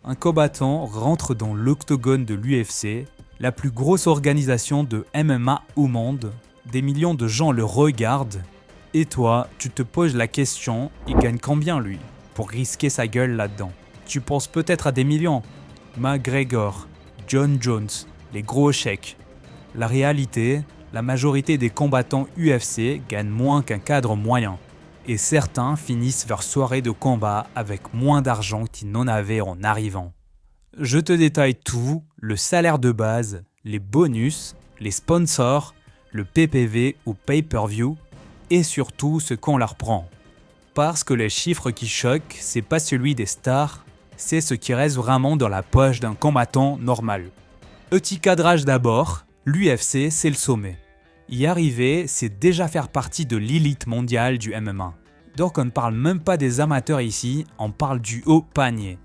Un combattant rentre dans l'octogone de l'UFC, la plus grosse organisation de MMA au monde. Des millions de gens le regardent. Et toi, tu te poses la question, il gagne combien lui, pour risquer sa gueule là-dedans? Tu penses peut-être à des millions. McGregor, John Jones, les gros chèques. La réalité, la majorité des combattants UFC gagnent moins qu'un cadre moyen. Et certains finissent leur soirée de combat avec moins d'argent qu'ils n'en avaient en arrivant. Je te détaille tout, le salaire de base, les bonus, les sponsors, le PPV ou pay-per-view, et surtout ce qu'on leur prend. Parce que les chiffres qui choquent, c'est pas celui des stars, c'est ce qui reste vraiment dans la poche d'un combattant normal. Petit cadrage d'abord, l'UFC c'est le sommet. Y arriver, c'est déjà faire partie de l'élite mondiale du MMA. Donc on ne parle même pas des amateurs ici, on parle du haut panier.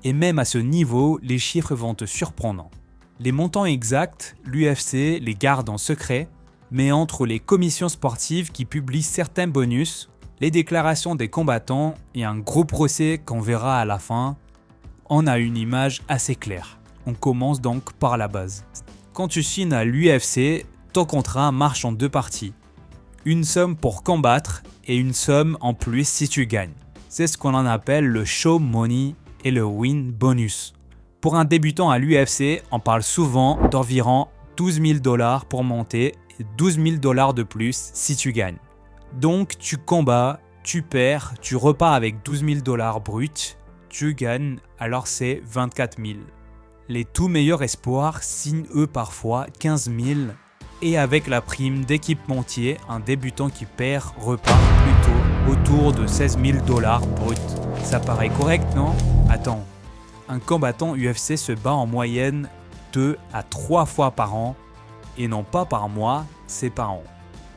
Et même à ce niveau, les chiffres vont te surprendre. Les montants exacts, l'UFC les garde en secret, mais entre les commissions sportives qui publient certains bonus, les déclarations des combattants et un gros procès qu'on verra à la fin, on a une image assez claire. On commence donc par la base. Quand tu signes à l'UFC, ton contrat marche en deux parties. Une somme pour combattre et une somme en plus si tu gagnes. C'est ce qu'on en appelle le show money et le win bonus. Pour un débutant à l'UFC, on parle souvent d'environ 12 000 $ pour monter et 12 000 $ de plus si tu gagnes. Donc tu combats, tu perds, tu repars avec 12 000 $ bruts, tu gagnes, alors c'est 24 000. Les tout meilleurs espoirs signent eux parfois 15 000 et avec la prime d'équipementier, un débutant qui perd repart plutôt autour de 16 000 $ bruts. Ça paraît correct, non? Attends, un combattant UFC se bat en moyenne 2 à 3 fois par an et non pas par mois, c'est par an.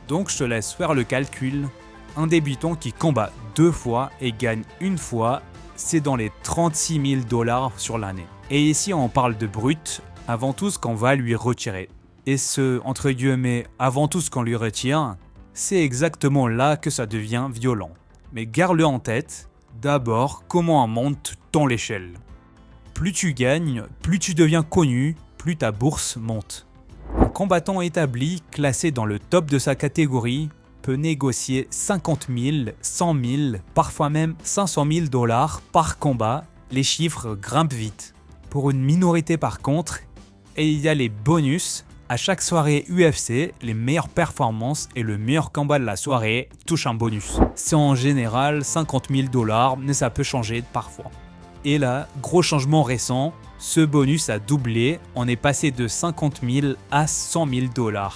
Donc je te laisse faire le calcul. Un débutant qui combat 2 fois et gagne une fois, c'est dans les 36 000 $ sur l'année. Et ici on parle de brut, avant tout ce qu'on va lui retirer. Et ce, entre guillemets, avant tout ce qu'on lui retire, c'est exactement là que ça devient violent. Mais garde-le en tête, d'abord, comment on monte ton l'échelle. Plus tu gagnes, plus tu deviens connu, plus ta bourse monte. Un combattant établi, classé dans le top de sa catégorie, peut négocier 50 000, 100 000, parfois même 500 000 $ par combat. Les chiffres grimpent vite. Pour une minorité par contre, et il y a les bonus. À chaque soirée UFC, les meilleures performances et le meilleur combat de la soirée touchent un bonus. C'est en général 50 000 $, mais ça peut changer parfois. Et là, gros changement récent, ce bonus a doublé, on est passé de 50 000 à 100 000 $.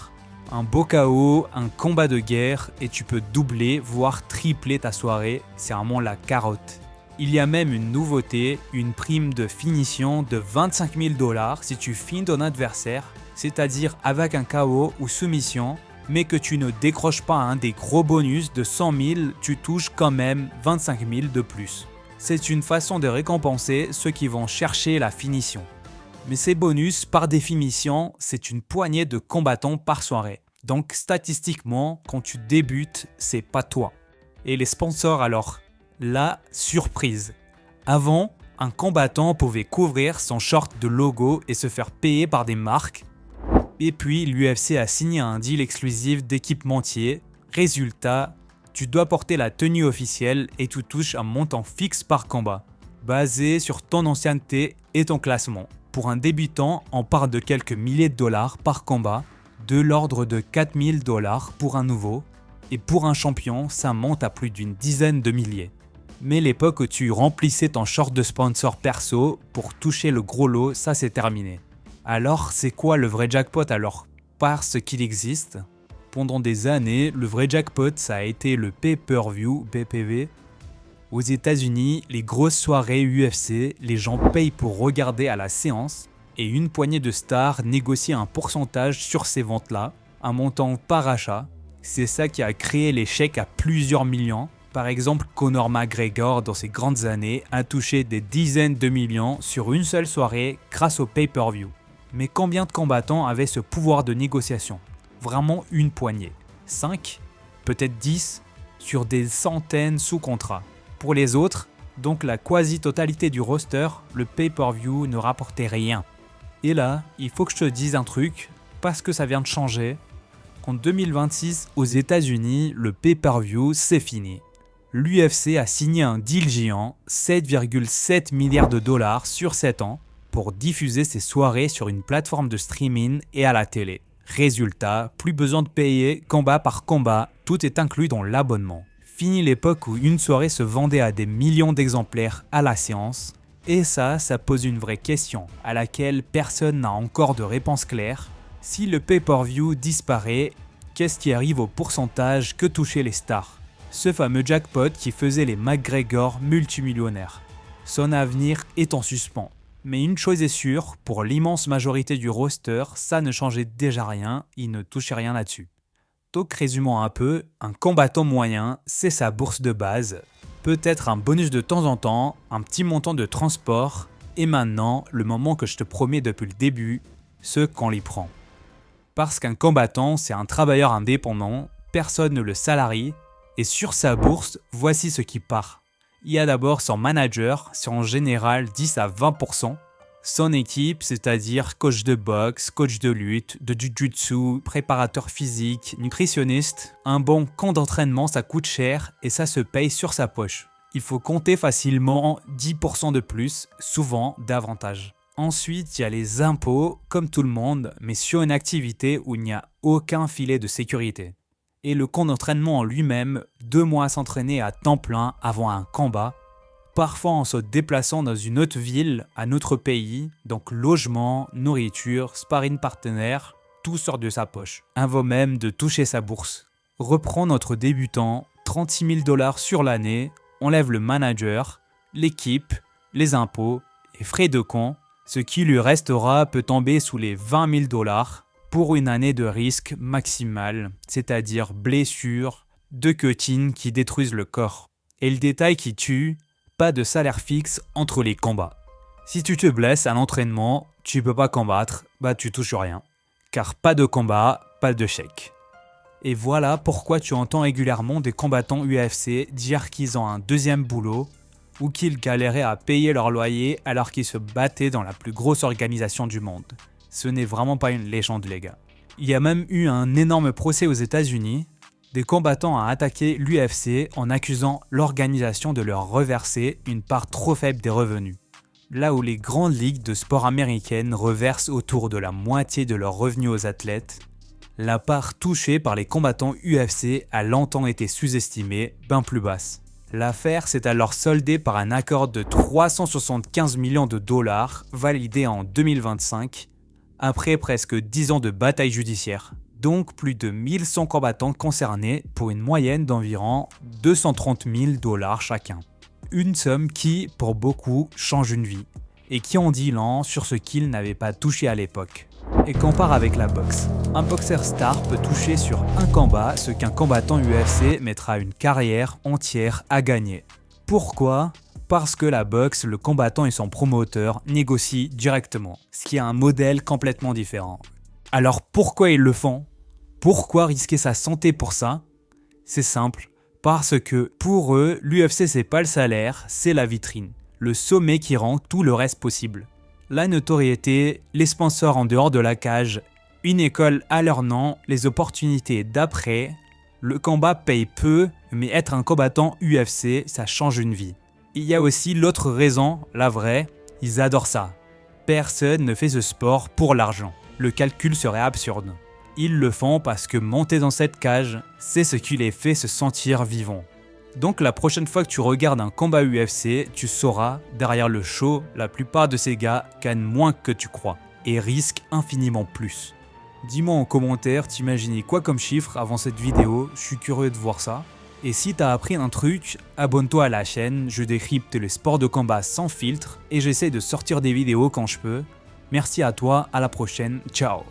Un beau KO, un combat de guerre et tu peux doubler, voire tripler ta soirée, c'est vraiment la carotte. Il y a même une nouveauté, une prime de finition de 25 000 $ si tu finis ton adversaire, c'est-à-dire avec un KO ou soumission, mais que tu ne décroches pas un des gros bonus de 100 000, tu touches quand même 25 000 de plus. C'est une façon de récompenser ceux qui vont chercher la finition. Mais ces bonus, par définition, c'est une poignée de combattants par soirée. Donc statistiquement, quand tu débutes, c'est pas toi. Et les sponsors alors? La surprise. Avant, un combattant pouvait couvrir son short de logo et se faire payer par des marques. Et puis l'UFC a signé un deal exclusif d'équipementier. Résultat, tu dois porter la tenue officielle et tu touches un montant fixe par combat, basé sur ton ancienneté et ton classement. Pour un débutant, on parle de quelques milliers de dollars par combat, de l'ordre de 4 000 $ pour un nouveau, et pour un champion, ça monte à plus d'une dizaine de milliers. Mais l'époque où tu remplissais ton short de sponsor perso pour toucher le gros lot, ça c'est terminé. Alors c'est quoi le vrai jackpot alors? Parce qu'il existe. Pendant des années, le vrai jackpot ça a été le pay-per-view, PPV. Aux États-Unis, les grosses soirées UFC, les gens payent pour regarder à la séance et une poignée de stars négocie un pourcentage sur ces ventes-là, un montant par achat. C'est ça qui a créé les chèques à plusieurs millions. Par exemple, Conor McGregor, dans ses grandes années, a touché des dizaines de millions sur une seule soirée grâce au pay-per-view. Mais combien de combattants avaient ce pouvoir de négociation? Vraiment une poignée. 5, peut-être 10, sur des centaines sous contrat. Pour les autres, Donc la quasi-totalité du roster, le pay-per-view ne rapportait rien. Et là, il faut que je te dise un truc, parce que ça vient de changer. En 2026, aux États-Unis, le pay-per-view, c'est fini. L'UFC a signé un deal géant, 7,7 milliards de dollars sur 7 ans, pour diffuser ses soirées sur une plateforme de streaming et à la télé. Résultat, plus besoin de payer combat par combat, tout est inclus dans l'abonnement. Fini l'époque où une soirée se vendait à des millions d'exemplaires à la séance. Et ça pose une vraie question, à laquelle personne n'a encore de réponse claire. Si le pay-per-view disparaît, qu'est-ce qui arrive au pourcentage que touchaient les stars? Ce fameux jackpot qui faisait les McGregor multimillionnaires. Son avenir est en suspens. Mais une chose est sûre, pour l'immense majorité du roster, ça ne changeait déjà rien, il ne touchait rien là-dessus. Donc résumons un peu, un combattant moyen, c'est sa bourse de base, peut-être un bonus de temps en temps, un petit montant de transport, et maintenant, le moment que je te promets depuis le début, ce qu'on les prend. Parce qu'un combattant, c'est un travailleur indépendant, personne ne le salarie, et sur sa bourse, voici ce qui part. Il y a d'abord son manager, c'est en général 10 à 20%, son équipe, c'est-à-dire coach de boxe, coach de lutte, de jiu-jitsu, préparateur physique, nutritionniste. Un bon camp d'entraînement, ça coûte cher et ça se paye sur sa poche. Il faut compter facilement 10% de plus, souvent davantage. Ensuite, il y a les impôts, comme tout le monde, mais sur une activité où il n'y a aucun filet de sécurité. Et le camp d'entraînement en lui-même, 2 mois à s'entraîner à temps plein avant un combat, parfois en se déplaçant dans une autre ville, un autre pays, donc logement, nourriture, sparring partenaire, tout sort de sa poche, avant même de toucher sa bourse. Reprend notre débutant, 36 000 $ sur l'année, enlève le manager, l'équipe, les impôts et frais de camp, ce qui lui restera peut tomber sous les 20 000 $ pour une année de risque maximal, c'est-à-dire blessures, de cutting qui détruisent le corps. Et le détail qui tue, pas de salaire fixe entre les combats. Si tu te blesses à l'entraînement, tu peux pas combattre, tu touches rien. Car pas de combat, pas de chèque. Et voilà pourquoi tu entends régulièrement des combattants UFC dire qu'ils ont un deuxième boulot ou qu'ils galéraient à payer leur loyer alors qu'ils se battaient dans la plus grosse organisation du monde. Ce n'est vraiment pas une légende, les gars. Il y a même eu un énorme procès aux États-Unis. Des combattants ont attaqué l'UFC en accusant l'organisation de leur reverser une part trop faible des revenus. Là où les grandes ligues de sport américaines reversent autour de la moitié de leurs revenus aux athlètes, la part touchée par les combattants UFC a longtemps été sous-estimée, bien plus basse. L'affaire s'est alors soldée par un accord de 375 millions de dollars validé en 2025, après presque 10 ans de bataille judiciaire. Donc plus de 1100 combattants concernés pour une moyenne d'environ 230 000 $ chacun. Une somme qui, pour beaucoup, change une vie et qui en dit long sur ce qu'ils n'avaient pas touché à l'époque. Et compare avec la boxe. Un boxeur star peut toucher sur un combat ce qu'un combattant UFC mettra une carrière entière à gagner. Pourquoi ? Parce que la boxe, le combattant et son promoteur négocient directement, ce qui est un modèle complètement différent. Alors pourquoi ils le font ? Pourquoi risquer sa santé pour ça ? C'est simple, parce que pour eux, l'UFC c'est pas le salaire, c'est la vitrine, le sommet qui rend tout le reste possible. La notoriété, les sponsors en dehors de la cage, une école à leur nom, les opportunités d'après, le combat paye peu, mais être un combattant UFC, ça change une vie. Il y a aussi l'autre raison, la vraie, ils adorent ça. Personne ne fait ce sport pour l'argent. Le calcul serait absurde. Ils le font parce que monter dans cette cage, c'est ce qui les fait se sentir vivants. Donc la prochaine fois que tu regardes un combat UFC, tu sauras, derrière le show, la plupart de ces gars gagnent moins que tu crois et risquent infiniment plus. Dis-moi en commentaire, t'imaginais quoi comme chiffre avant cette vidéo, je suis curieux de voir ça. Et si t'as appris un truc, abonne-toi à la chaîne, je décrypte les sports de combat sans filtre et j'essaie de sortir des vidéos quand je peux. Merci à toi, à la prochaine, ciao.